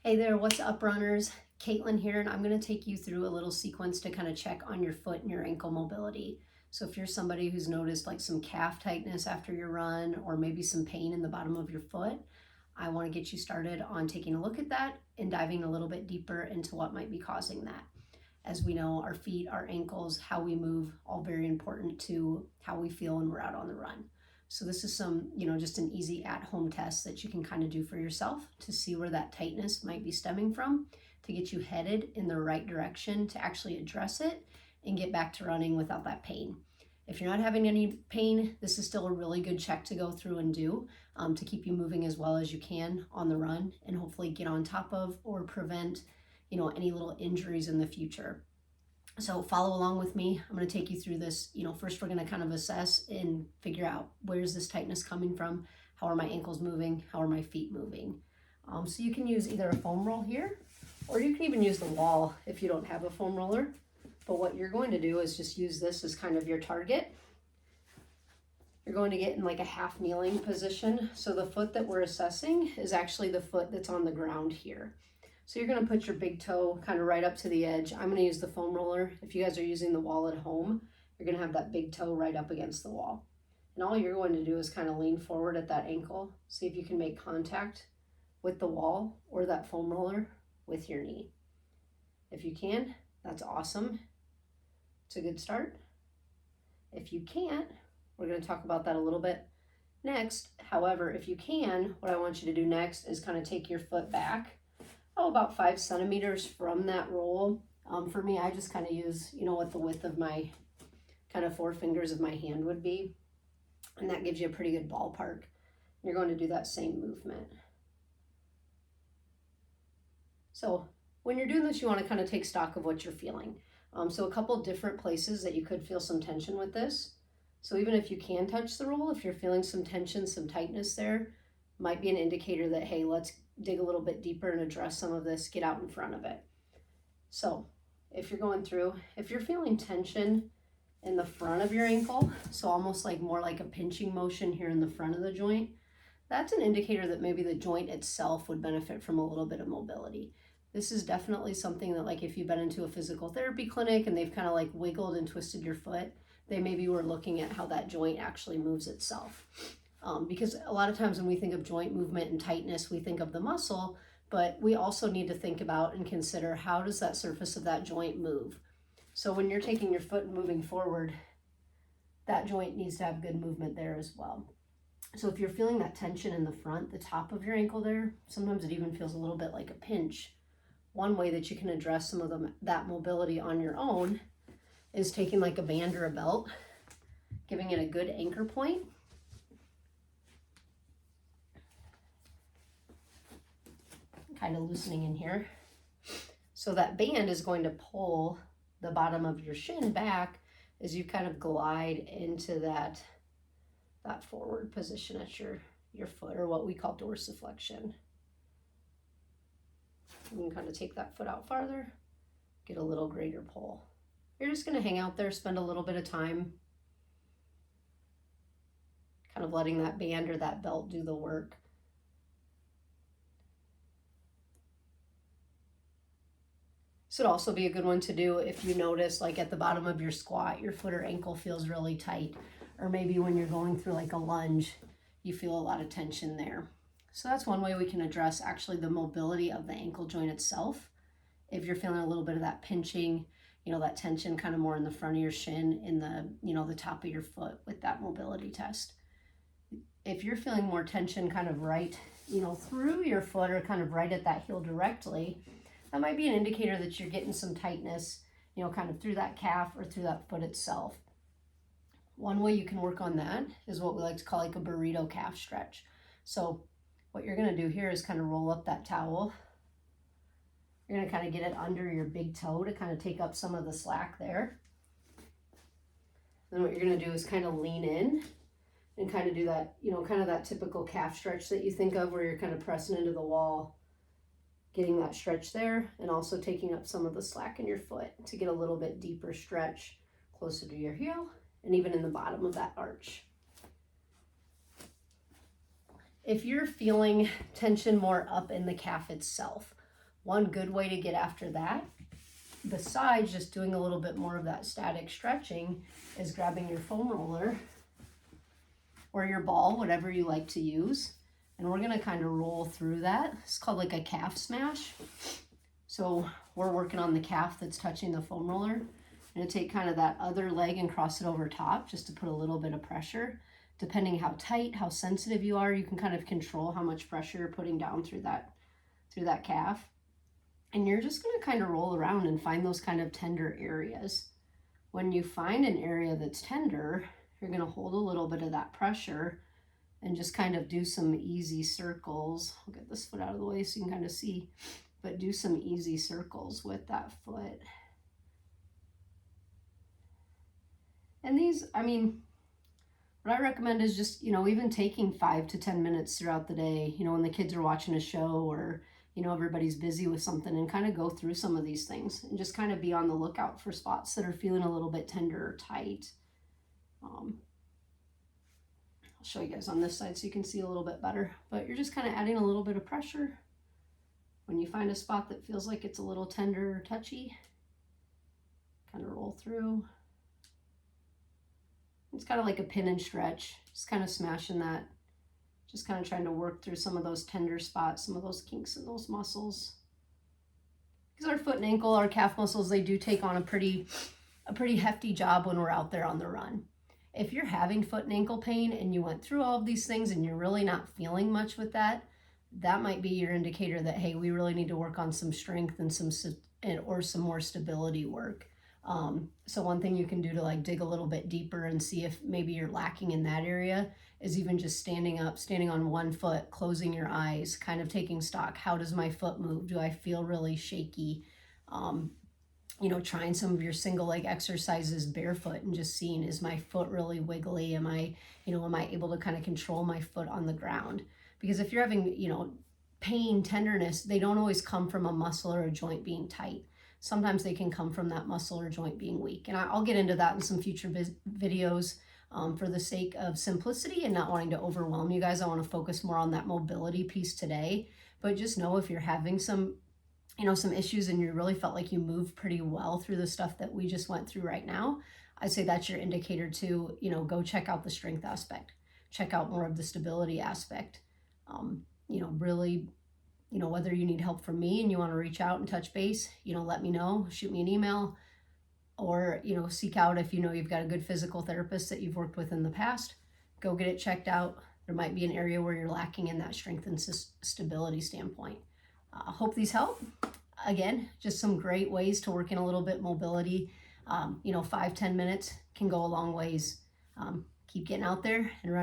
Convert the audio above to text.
Hey there, what's up, runners? Caitlin here, and I'm going to take you through a little sequence to kind of check on your foot and your ankle mobility. So if you're somebody who's noticed like some calf tightness after your run or maybe some pain in the bottom of your foot, I want to get you started on taking a look at that and diving a little bit deeper into what might be causing that. As we know, our feet, our ankles, how we move, all very important to how we feel when we're out on the run. So this is some, just an easy at-home test that you can kind of do for yourself to see where that tightness might be stemming from, to get you headed in the right direction to actually address it and get back to running without that pain. If you're not having any pain, this is still a really good check to go through and do to keep you moving as well as you can on the run and hopefully get on top of or prevent, any little injuries in the future. So follow along with me. I'm going to take you through this. First we're going to kind of assess and figure out where's this tightness coming from, how are my ankles moving, how are my feet moving. So you can use either a foam roll here, or you can even use the wall if you don't have a foam roller. But what you're going to do is just use this as kind of your target. You're going to get in like a half kneeling position. So the foot that we're assessing is actually the foot that's on the ground here. So you're going to put your big toe kind of right up to the edge. I'm going to use the foam roller. If you guys are using the wall at home, you're going to have that big toe right up against the wall. And all you're going to do is kind of lean forward at that ankle. See if you can make contact with the wall or that foam roller with your knee. If you can, that's awesome. It's a good start. If you can't, we're going to talk about that a little bit next. However, if you can, what I want you to do next is kind of take your foot back about 5 centimeters from that roll. For me, I just kind of use, what the width of my kind of 4 fingers of my hand would be. And that gives you a pretty good ballpark. You're going to do that same movement. So when you're doing this, you want to kind of take stock of what you're feeling. So a couple different places that you could feel some tension with this. So even if you can touch the roll, if you're feeling some tension, some tightness there, might be an indicator that, hey, let's dig a little bit deeper and address some of this, get out in front of it. So if you're feeling tension in the front of your ankle, so almost like more like a pinching motion here in the front of the joint, that's an indicator that maybe the joint itself would benefit from a little bit of mobility. This is definitely something that, like, if you've been into a physical therapy clinic and they've kind of like wiggled and twisted your foot, they maybe were looking at how that joint actually moves itself. Because a lot of times when we think of joint movement and tightness, we think of the muscle, but we also need to think about and consider how does that surface of that joint move. So when you're taking your foot and moving forward, that joint needs to have good movement there as well. So if you're feeling that tension in the front, the top of your ankle there, sometimes it even feels a little bit like a pinch. One way that you can address some of that mobility on your own is taking like a band or a belt, giving it a good anchor point, kind of loosening in here. So that band is going to pull the bottom of your shin back as you kind of glide into that forward position at your foot, or what we call dorsiflexion. You can kind of take that foot out farther, get a little greater pull. You're just going to hang out there, spend a little bit of time kind of letting that band or that belt do the work. This would also be a good one to do if you notice, like at the bottom of your squat, your foot or ankle feels really tight, or maybe when you're going through like a lunge, you feel a lot of tension there. So that's one way we can address actually the mobility of the ankle joint itself. If you're feeling a little bit of that pinching, that tension kind of more in the front of your shin, in the, the top of your foot with that mobility test. If you're feeling more tension kind of right, through your foot or kind of right at that heel directly, that might be an indicator that you're getting some tightness, kind of through that calf or through that foot itself. One way you can work on that is what we like to call like a burrito calf stretch. So what you're going to do here is kind of roll up that towel. You're going to kind of get it under your big toe to kind of take up some of the slack there. Then what you're going to do is kind of lean in and kind of do that, kind of that typical calf stretch that you think of where you're kind of pressing into the wall, getting that stretch there, and also taking up some of the slack in your foot to get a little bit deeper stretch closer to your heel and even in the bottom of that arch. If you're feeling tension more up in the calf itself, One good way to get after that, besides just doing a little bit more of that static stretching, is grabbing your foam roller or your ball, whatever you like to use. And we're gonna kind of roll through that. It's called like a calf smash. So we're working on the calf that's touching the foam roller. I'm gonna take kind of that other leg and cross it over top just to put a little bit of pressure. Depending how tight, how sensitive you are, you can kind of control how much pressure you're putting down through that calf. And you're just gonna kind of roll around and find those kind of tender areas. When you find an area that's tender, you're gonna hold a little bit of that pressure and just kind of do some easy circles. I'll get this foot out of the way so you can kind of see, but do some easy circles with that foot. And these, I mean, what I recommend is just, even taking 5 to 10 minutes throughout the day, when the kids are watching a show or everybody's busy with something, and kind of go through some of these things and just kind of be on the lookout for spots that are feeling a little bit tender or tight. I'll show you guys on this side so you can see a little bit better, but you're just kind of adding a little bit of pressure. When you find a spot that feels like it's a little tender or touchy, kind of roll through. It's kind of like a pin and stretch, just kind of smashing that. Just kind of trying to work through some of those tender spots, some of those kinks in those muscles. Because our foot and ankle, our calf muscles, they do take on a pretty hefty job when we're out there on the run. If you're having foot and ankle pain and you went through all of these things and you're really not feeling much with that, that might be your indicator that, hey, we really need to work on some strength and some more stability work. So one thing you can do to like dig a little bit deeper and see if maybe you're lacking in that area is even just standing up, standing on one foot, closing your eyes, kind of taking stock. How does my foot move? Do I feel really shaky? Trying some of your single leg exercises barefoot and just seeing, is my foot really wiggly? Am I able to kind of control my foot on the ground? Because if you're having, pain, tenderness, they don't always come from a muscle or a joint being tight. Sometimes they can come from that muscle or joint being weak. And I'll get into that in some future videos. For the sake of simplicity and not wanting to overwhelm you guys, I want to focus more on that mobility piece today. But just know if you're having some issues and you really felt like you moved pretty well through the stuff that we just went through right now, I'd say that's your indicator to, go check out the strength aspect. Check out more of the stability aspect. Really, whether you need help from me and you want to reach out and touch base, let me know, shoot me an email, or, seek out, if you've got a good physical therapist that you've worked with in the past, go get it checked out. There might be an area where you're lacking in that strength and stability standpoint. Hope these help. Again, just some great ways to work in a little bit mobility. 5-10 minutes can go a long ways. Keep getting out there and running.